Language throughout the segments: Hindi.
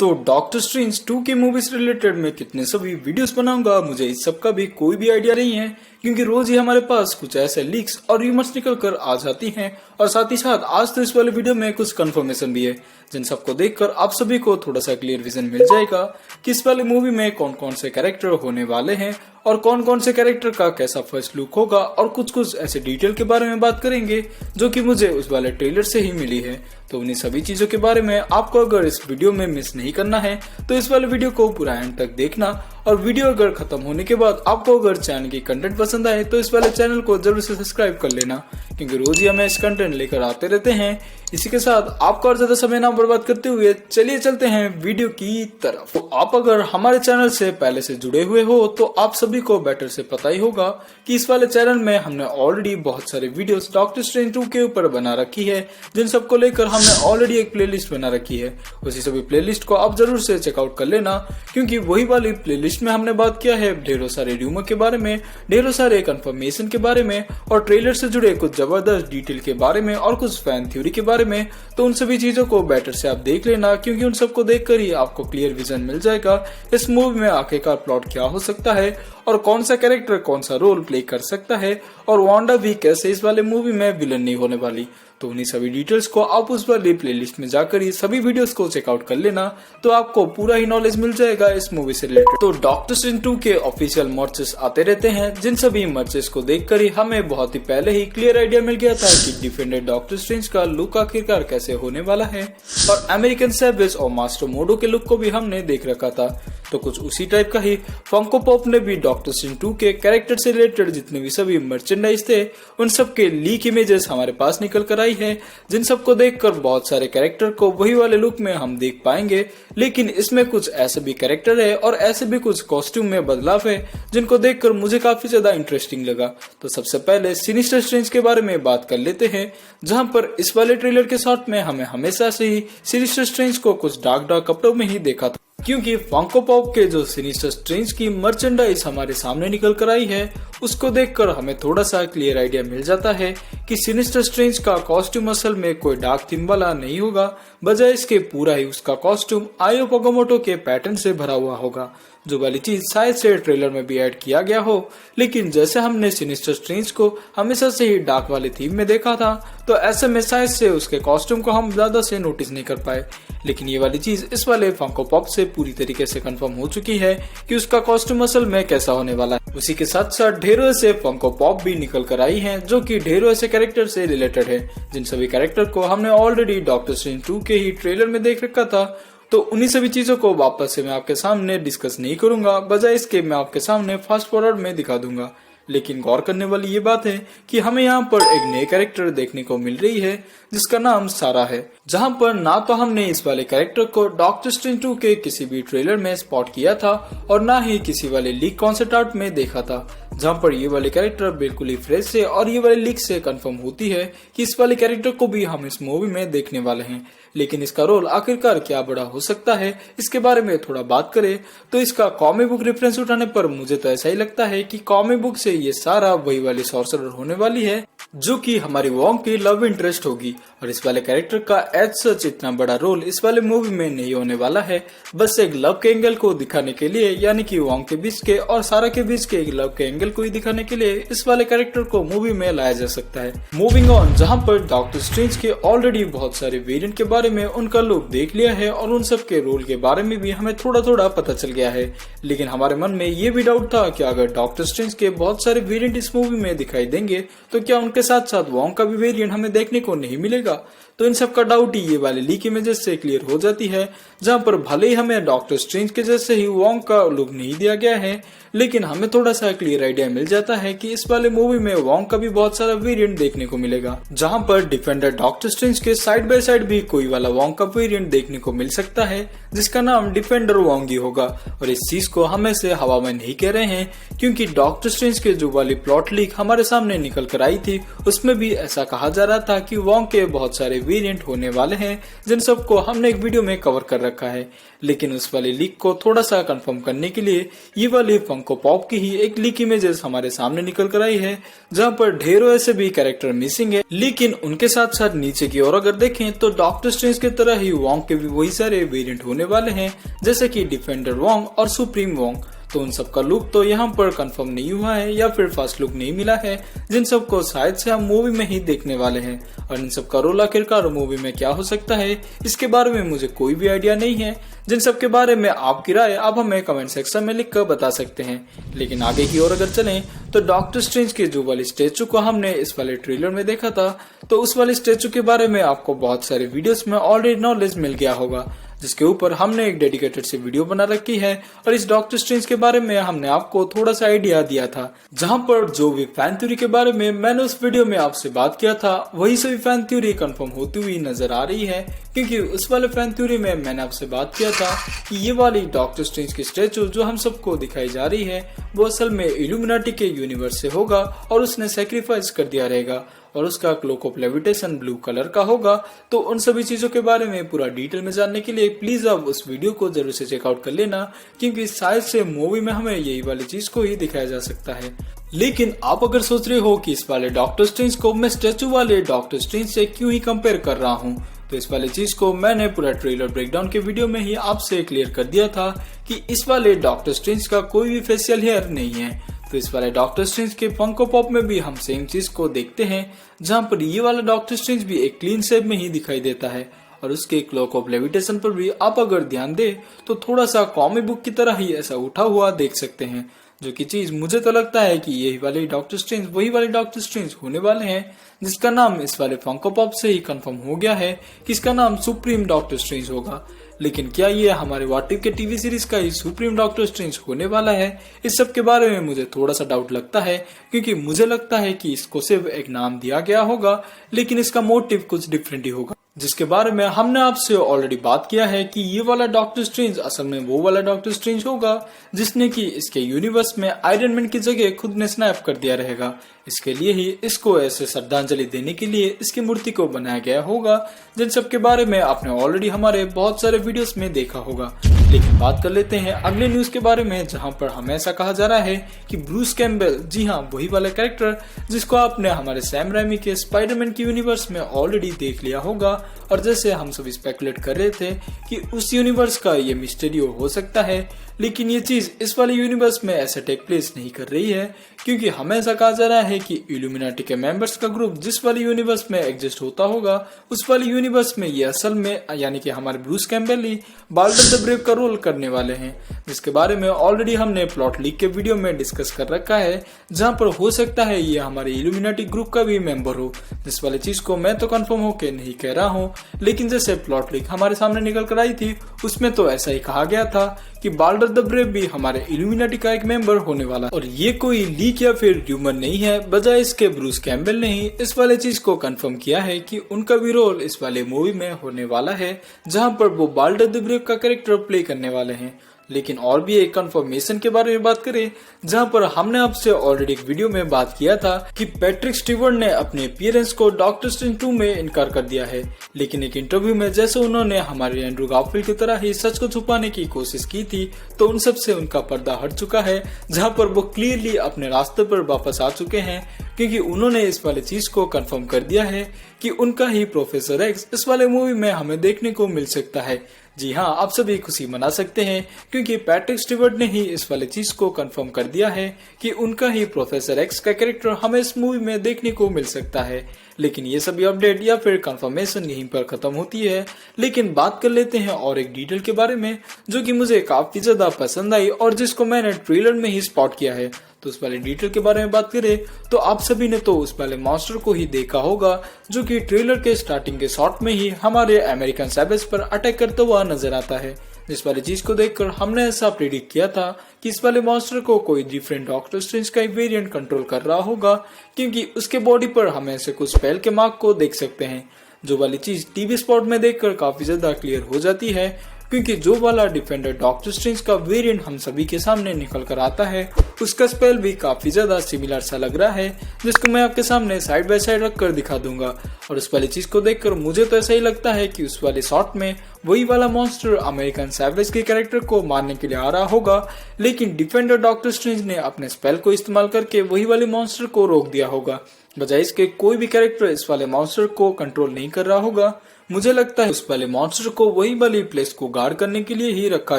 तो डॉक्टर स्ट्रेंज 2 की मूवी से रिलेटेड मैं कितने सभी वीडियोस बनाऊंगा, मुझे इस सब का भी कोई भी आइडिया नहीं है, क्योंकि रोज ही हमारे पास कुछ ऐसे लीक्स और र्यूमर्स निकल कर आ जाती हैं। और साथ ही साथ आज तो इस वाले वीडियो में कुछ कंफर्मेशन भी है, जिन सबको देखकर आप सभी को थोड़ा सा क्लियर विजन मिल जाएगा कि इस वाले मूवी में कौन कौन से कैरेक्टर होने वाले हैं और कौन कौन से कैरेक्टर का कैसा फर्स्ट लुक होगा, और कुछ कुछ ऐसे डिटेल के बारे में बात करेंगे जो कि मुझे उस वाले ट्रेलर से ही मिली है। तो उन्हीं सभी चीजों के बारे में आपको अगर इस वीडियो में मिस नहीं करना है तो इस वाले वीडियो को पूरा एंड तक देखना। और वीडियो अगर खत्म होने के बाद आपको अगर चैनल की कंटेंट पसंद आए तो इस वाले चैनल को जरूर से सब्सक्राइब कर लेना, क्योंकि रोज ही हमें इस कंटेंट लेकर आते रहते हैं। इसी के साथ आपको और ज्यादा समय ना बर्बाद करते हुए चलिए चलते हैं वीडियो की तरफ। तो आप अगर हमारे चैनल से पहले से जुड़े हुए हो तो आप सभी को बेटर से पता ही होगा कि इस वाले चैनल में हमने ऑलरेडी बहुत सारे वीडियोस डॉक्टर स्ट्रेंज 2 के ऊपर बना रखी है, जिन सबको लेकर हमने ऑलरेडी एक प्लेलिस्ट बना रखी है। उसी सभी प्लेलिस्ट को आप जरूर से चेकआउट कर लेना, क्योंकि वही वाली प्लेलिस्ट में हमने बात किया है ढेरों सारे र्यूमर के बारे में, ढेरों सारे कंफर्मेशन के बारे में, और ट्रेलर से जुड़े कुछ जबरदस्त डिटेल के बारे में और कुछ फैन थ्योरी के बारे में। तो उन सभी चीजों को बेटर से आप देख लेना, क्योंकि उन सबको देखकर ही आपको क्लियर विजन मिल जाएगा इस मूवी में आखिरकार प्लॉट क्या हो सकता है और कौन सा कैरेक्टर कौन सा रोल प्ले कर सकता है, और वांडा भी कैसे इस वाले मूवी में विलन नहीं होने वाली। तो उन्हीं सभी डिटेल्स को आप उस वाली प्लेलिस्ट में जाकर ही सभी वीडियोस को चेकआउट कर लेना, तो आपको पूरा ही नॉलेज मिल जाएगा इस मूवी से रिलेटेड। तो डॉक्टर स्ट्रेंज 2 के ऑफिशियल मर्चेस आते रहते हैं, जिन सभी मर्चेस को देखकर ही हमें बहुत ही पहले ही क्लियर आइडिया मिल गया था कि डिफेंडेड डॉक्टर स्ट्रेंज का लुक आखिरकार कैसे होने वाला है, और अमेरिकन सैवेज और मास्टर मोडो के लुक को भी हमने देख रखा था। तो कुछ उसी टाइप का ही फंको पॉप ने भी डॉक्टर स्ट्रेंज 2 के कैरेक्टर से रिलेटेड जितने भी सभी मर्चेंडाइज थे उन सब के लीक इमेजेस हमारे पास निकल कर आई है, जिन सबको देखकर बहुत सारे कैरेक्टर को वही वाले लुक में हम देख पाएंगे। लेकिन इसमें कुछ ऐसे भी कैरेक्टर है और ऐसे भी कुछ कॉस्ट्यूम में बदलाव है जिनको देखकर मुझे काफी ज्यादा इंटरेस्टिंग लगा। तो सबसे पहले सिनिस्टर स्ट्रेंज के बारे में बात कर लेते हैं, जहां पर इस वाले ट्रेलर के साथ में हमें हमेशा से ही सिनिस्टर स्ट्रेंज को कुछ डार्क कपड़ों में ही देखा था, क्योंकि फंको पॉप के जो सिनिस्टर स्ट्रेंज की मर्चेंडाइज हमारे सामने निकल कर आई है उसको देखकर हमें थोड़ा सा क्लियर आइडिया मिल जाता है कि सिनिस्टर स्ट्रेंज का कॉस्ट्यूम असल में कोई डार्क थीम वाला नहीं होगा, बजाय इसके पूरा ही उसका कॉस्ट्यूम आयो पोगोमोटो के पैटर्न से भरा हुआ होगा, जो वाली चीज शायद से ट्रेलर में भी ऐड किया गया हो। लेकिन जैसे हमने सिनिस्टर स्ट्रेंज को हमेशा से ही डार्क वाले थीम में देखा था, तो ऐसे में शायद से उसके कॉस्ट्यूम को हम ज्यादा से नोटिस नहीं कर पाए। लेकिन ये वाली चीज इस वाले फंको पॉप से पूरी तरीके से कंफर्म हो चुकी है कि उसका कॉस्ट्यूम असल में कैसा होने वाला है। उसी के साथ साथ ढेरों ऐसे फंको पॉप भी निकल कर आई हैं, जो कि ढेरों ऐसे कैरेक्टर से रिलेटेड है, जिन सभी कैरेक्टर को हमने ऑलरेडी डॉक्टर स्ट्रेंज 2 के ही ट्रेलर में देख रखा था। तो उन्हीं सभी चीजों को वापस से मैं आपके सामने डिस्कस नहीं करूंगा, बजाय इसके मैं आपके सामने फास्ट फॉरवर्ड में दिखा दूंगा। लेकिन गौर करने वाली ये बात है कि हमें यहाँ पर एक नए कैरेक्टर देखने को मिल रही है जिसका नाम सारा है, जहाँ पर ना तो हमने इस वाले कैरेक्टर को डॉक्टर स्ट्रेंज 2 के किसी भी ट्रेलर में स्पॉट किया था और ना ही किसी वाले लीक कॉन्सेप्ट आर्ट में देखा था, जहाँ पर ये वाले कैरेक्टर बिल्कुल ही फ्रेश है और ये वाले लीक से कंफर्म होती है कि इस वाले कैरेक्टर को भी हम इस मूवी में देखने वाले हैं। लेकिन इसका रोल आखिरकार क्या बड़ा हो सकता है, इसके बारे में थोड़ा बात करें तो इसका कॉमिक बुक रेफरेंस उठाने पर मुझे तो ऐसा ही लगता है कि कॉमिक बुक से ये सारा वही वाली सॉर्सरर होने वाली है, जो कि हमारी वोंग की लव इंटरेस्ट होगी। और इस वाले कैरेक्टर का एज सच इतना बड़ा रोल इस वाले मूवी में नहीं होने वाला है, बस एक लव के एंगल को दिखाने के लिए, यानी कि वोंग के बीच के और सारा के बीच के एक लव के एंगल को ही दिखाने के लिए इस वाले कैरेक्टर को मूवी में लाया जा सकता है। मूविंग ऑन, जहाँ पर डॉक्टर स्ट्रेंज के ऑलरेडी बहुत सारे वेरिएंट के बारे में उनका लुक देख लिया है और उन सब के रोल के बारे में भी हमें थोड़ा थोड़ा पता चल गया है। लेकिन हमारे मन में ये भी डाउट था कि अगर डॉक्टर स्ट्रेंज के बहुत सारे वेरिएंट इस मूवी में दिखाई देंगे तो क्या उनके साथ साथ वोंग का भी वेरिएंट हमें देखने को नहीं मिलेगा। तो इन सब का डाउट ही ये वाले लीक इमेजेस से क्लियर हो जाती है, जहां पर भले ही हमें डॉक्टर स्ट्रेंज के जैसे ही वोंग का लुक नहीं दिया गया है, लेकिन हमें थोड़ा सा क्लियर आइडिया मिल जाता है कि इस वाले मूवी में वोंग का भी बहुत सारा वेरिएंट देखने को मिलेगा, जहां पर डिफेंडर डॉक्टर स्ट्रेंज के साइड बाय साइड भी कोई वाला वोंग का वेरिएंट देखने को मिल सकता है, जिसका नाम डिफेंडर वोंग ही होगा। और इस चीज को हम ऐसे हवा में नहीं कह रहे हैं, क्योंकि डॉक्टर स्ट्रेंज के जो वाली प्लॉट लीक हमारे सामने निकल कर आई थी उसमें भी ऐसा कहा जा रहा था कि वोंग के बहुत सारे वेरिएंट होने वाले हैं जिन सबको हमने एक वीडियो में कवर कर रखा है। लेकिन उस वाली लीक को थोड़ा सा कंफर्म करने के लिए ये वाली फंको पॉप की ही एक लीक इमेजेस हमारे सामने निकल कर आई है, जहाँ पर ढेरों ऐसे भी कैरेक्टर मिसिंग है। लेकिन उनके साथ साथ नीचे की ओर अगर देखें तो डॉक्टर स्ट्रेंज की तरह ही वोंग के भी वही सारे वेरिएंट होने वाले हैं, जैसे कि डिफेंडर वोंग और सुप्रीम वोंग। तो उन सबका लुक तो यहाँ पर कंफर्म नहीं हुआ है या फिर फर्स्ट लुक नहीं मिला है, जिन सबको शायद से हम मूवी में ही देखने वाले हैं। और इन सबका रोल आखिरकार मूवी में क्या हो सकता है, इसके बारे में मुझे कोई भी आइडिया नहीं है। जिन सब के बारे में आपकी राय आप हमें कमेंट सेक्शन में लिखकर बता सकते हैं। लेकिन आगे की ओर अगर चलें तो डॉक्टर स्ट्रेंज के जो वाली स्टेचू को हमने इस वाले ट्रेलर में देखा था, तो उस वाले स्टेचू के बारे में आपको बहुत सारे वीडियोस में ऑलरेडी नॉलेज मिल गया होगा, जिसके ऊपर हमने एक डेडिकेटेड से वीडियो बना रखी है। और इस डॉक्टर स्ट्रेंज के बारे में हमने आपको थोड़ा सा आइडिया दिया था, जहां पर जो भी फैन थ्योरी के बारे में मैंने उस वीडियो में आपसे बात किया था, वही सभी फैन थ्योरी कंफर्म होती हुई नजर आ रही है। क्योंकि उस वाले फैन थ्योरी में मैंने आपसे बात किया था कि ये वाली डॉक्टर स्ट्रेंज की स्टेचू जो हम सबको दिखाई जा रही है, वो असल में इल्यूमिनाटी के यूनिवर्स से होगा और उसने सेक्रीफाइस कर दिया रहेगा और उसका cloak of levitation blue colour का होगा। तो उन सभी चीजों के बारे में पूरा डिटेल में जानने के लिए प्लीज आप उस वीडियो को जरूर से चेकआउट कर लेना, क्योंकि शायद से मूवी में हमें यही वाली चीज को ही दिखाया जा सकता है। लेकिन आप अगर सोच रहे हो कि इस वाले डॉक्टर स्ट्रेंज को मैं स्टैचू वाले डॉक्टर स्ट्रेंज से क्यों ही कंपेयर कर रहा हूँ, तो इस वाली चीज को मैंने पूरा ट्रेलर ब्रेकडाउन के वीडियो में ही आपसे क्लियर कर दिया था कि इस वाले डॉक्टर स्ट्रेंज का कोई भी फेशियल हेयर नहीं है। तो इस वाले डॉक्टर स्ट्रेंज के फंको पॉप में भी हम सेम चीज को देखते हैं, जहां पर ये वाला डॉक्टर स्ट्रेंज भी एक क्लीन शेप में ही दिखाई देता है और उसके क्लॉक ऑफ लेविटेशन पर भी आप अगर ध्यान दे तो थोड़ा सा कॉमिक बुक की तरह ही ऐसा उठा हुआ देख सकते हैं, जो की चीज मुझे तो लगता है कि यही वाले डॉक्टर स्ट्रेंज वही वाले डॉक्टर स्ट्रेंज होने वाले हैं, जिसका नाम इस वाले फंको पॉप से ही कंफर्म हो गया है कि इसका नाम सुप्रीम डॉक्टर स्ट्रेंज होगा। लेकिन क्या ये हमारे व्हाट इफ के टीवी सीरीज का ही सुप्रीम डॉक्टर स्ट्रेंज होने वाला है, इस सब के बारे में मुझे थोड़ा सा डाउट लगता है। क्योंकि मुझे लगता है कि इसको सिर्फ एक नाम दिया गया होगा, लेकिन इसका मोटिव कुछ डिफरेंट ही होगा, जिसके बारे में हमने आपसे ऑलरेडी बात किया है कि ये वाला डॉक्टर स्ट्रेंज असल में वो वाला डॉक्टर स्ट्रेंज होगा जिसने कि इसके यूनिवर्स में आयरन मैन की जगह खुद ने स्नैप कर दिया रहेगा। इसके लिए ही इसको ऐसे श्रद्धांजलि देने के लिए इसकी मूर्ति को बनाया गया होगा, जिन सब के बारे में आपने ऑलरेडी हमारे बहुत सारे वीडियोस में देखा होगा। लेकिन बात कर लेते हैं अगले न्यूज के बारे में, जहां पर हमें ऐसा कहा जा रहा है कि ब्रूस कैम्पबेल, जी हाँ वही वाला कैरेक्टर जिसको आपने हमारे सैम रैमी के स्पाइडरमैन के यूनिवर्स में ऑलरेडी देख लिया होगा, और जैसे हम सब स्पेकुलेट कर रहे थे कि उस यूनिवर्स का ये मिस्टीरियो हो सकता है, लेकिन ये चीज इस वाले यूनिवर्स में ऐसे टेक प्लेस नहीं कर रही है। क्योंकि हमें ऐसा कहा जा रहा है कि इल्यूमिनाटी के मेंबर्स का ग्रुप जिस वाले यूनिवर्स में एग्जिस्ट होता होगा, उस वाले यूनिवर्स में ये असल में यानी कि हमारे ब्रूस कैम्पबेल ही बाल्डर द ब्रेव का रोल करने वाले हैं, जिसके बारे में ऑलरेडी हमने प्लॉट लीक के वीडियो में डिस्कस कर रखा है, जहां पर हो सकता है ये हमारे इल्यूमिनाटी ग्रुप का भी मेंबर हो। जिस वाली चीज को मैं तो कंफर्म होके नहीं कह रहा हूँ, लेकिन जैसे प्लॉट लीक हमारे सामने निकल कर आई थी उसमें तो ऐसा ही कहा गया था कि बाल्डर द ब्रेव भी हमारे इल्यूमिनाटी का एक मेंबर होने वाला। और ये कोई लीक या फिर र्यूमर नहीं है, बजाय इसके ब्रूस कैम्पबेल ने ही इस वाले चीज को कंफर्म किया है कि उनका भी रोल इस वाले मूवी में होने वाला है, जहां पर वो बाल्डर द ब्रेव का कैरेक्टर प्ले करने वाले हैं। लेकिन और भी एक कंफर्मेशन के बारे में बात करें, जहां पर हमने आपसे ऑलरेडी एक वीडियो में बात किया था कि पैट्रिक स्टीवर्ट ने अपने अपीयरेंस को डॉक्टर स्ट्रेंज 2 में इनकार कर दिया है। लेकिन एक इंटरव्यू में जैसे उन्होंने हमारे एंड्रू गारफील्ड की तरह ही सच को छुपाने की कोशिश की थी, तो उन सब से उनका पर्दा हट चुका है, जहां पर वो क्लियरली अपने रास्ते पर वापस आ चुके हैं। क्योंकि उन्होंने इस वाले चीज को कंफर्म कर दिया है कि उनका ही प्रोफेसर एक्स इस वाले मूवी में हमें देखने को मिल सकता है। जी हाँ, आप सभी खुशी मना सकते हैं, क्योंकि पैट्रिक स्टीवर्ट ने ही इस वाले चीज को कंफर्म कर दिया है कि उनका ही प्रोफेसर एक्स का कैरेक्टर हमें इस मूवी में देखने को मिल सकता है। लेकिन ये सभी अपडेट या फिर कंफर्मेशन यहीं पर खत्म होती है। लेकिन बात कर लेते हैं और एक डिटेल के बारे में, जो कि मुझे काफी ज्यादा पसंद आई और जिसको मैंने ट्रेलर में ही स्पॉट किया है। तो उस वाले डिटेल के बारे में बात करें तो आप सभी ने तो उस वाले मॉन्स्टर को ही देखा होगा, जो कि ट्रेलर के स्टार्टिंग के शॉट में ही हमारे अमेरिकन सैवेज पर अटैक करता हुआ नजर आता है। इस वाली चीज को देखकर हमने ऐसा प्रेडिक्ट किया था कि इस वाले मॉन्स्टर को कोई डिफरेंट डॉक्टर स्ट्रेंज का वेरिएंट कंट्रोल कर रहा होगा, क्योंकि उसके बॉडी पर हम ऐसे कुछ स्पेल के मार्क को देख सकते हैं, जो वाली चीज टीवी स्पॉट में देखकर काफी ज्यादा क्लियर हो जाती है। क्योंकि जो वाला डिफेंडर डॉक्टर स्ट्रेंज का वेरिएंट हम सभी के सामने निकल कर आता है उसका स्पेल भी काफी ज्यादा सिमिलर सा लग रहा है, जिसको मैं आपके सामने साइड बाय साइड रख कर दिखा दूंगा। और उस वाली चीज को देखकर मुझे तो ऐसा ही लगता है कि उस वाले शॉट में वही वाला मॉन्स्टर अमेरिकन सैवेज के कैरेक्टर को मारने के लिए आ रहा होगा, लेकिन डिफेंडर डॉक्टर स्ट्रेंज ने अपने स्पेल को इस्तेमाल करके वही वाले मॉन्स्टर को रोक दिया होगा। बजाय इसके कोई भी कैरेक्टर इस वाले मॉन्स्टर को कंट्रोल नहीं कर रहा होगा। मुझे लगता है उस वाले मॉन्स्टर को वही वाली प्लेस को गार्ड करने के लिए ही रखा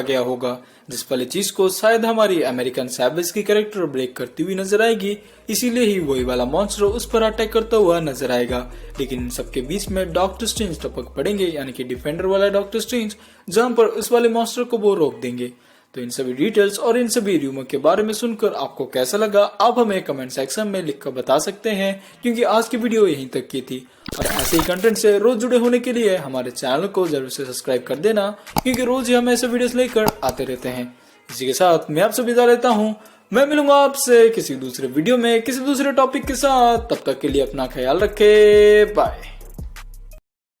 गया होगा, जिस वाली चीज को शायद हमारी अमेरिकन सैवेज की कैरेक्टर ब्रेक करती हुई नजर आएगी, इसीलिए ही वही वाला मॉन्स्टर उस पर अटैक करता हुआ नजर आएगा। लेकिन इन सबके बीच में डॉक्टर स्ट्रेंज टपक पड़ेंगे, यानी कि डिफेंडर वाला डॉक्टर स्ट्रेंज, जहां पर उस वाले मॉन्स्टर को वो रोक देंगे। तो इन सभी डिटेल्स और इन सभी रूमर के बारे में सुनकर आपको कैसा लगा आप हमें कमेंट सेक्शन में लिखकर बता सकते हैं, क्योंकि आज की वीडियो यहीं तक की थी। और ऐसे ही कंटेंट से रोज जुड़े होने के लिए हमारे चैनल को जरूर से सब्सक्राइब कर देना, क्योंकि रोज ही हम ऐसे वीडियोस लेकर आते रहते हैं। इसी के साथ मैं आपसे विदा लेता हूँ। मैं मिलूंगा आपसे किसी दूसरे वीडियो में किसी दूसरे टॉपिक के साथ। तब तक के लिए अपना ख्याल रखें। बाय।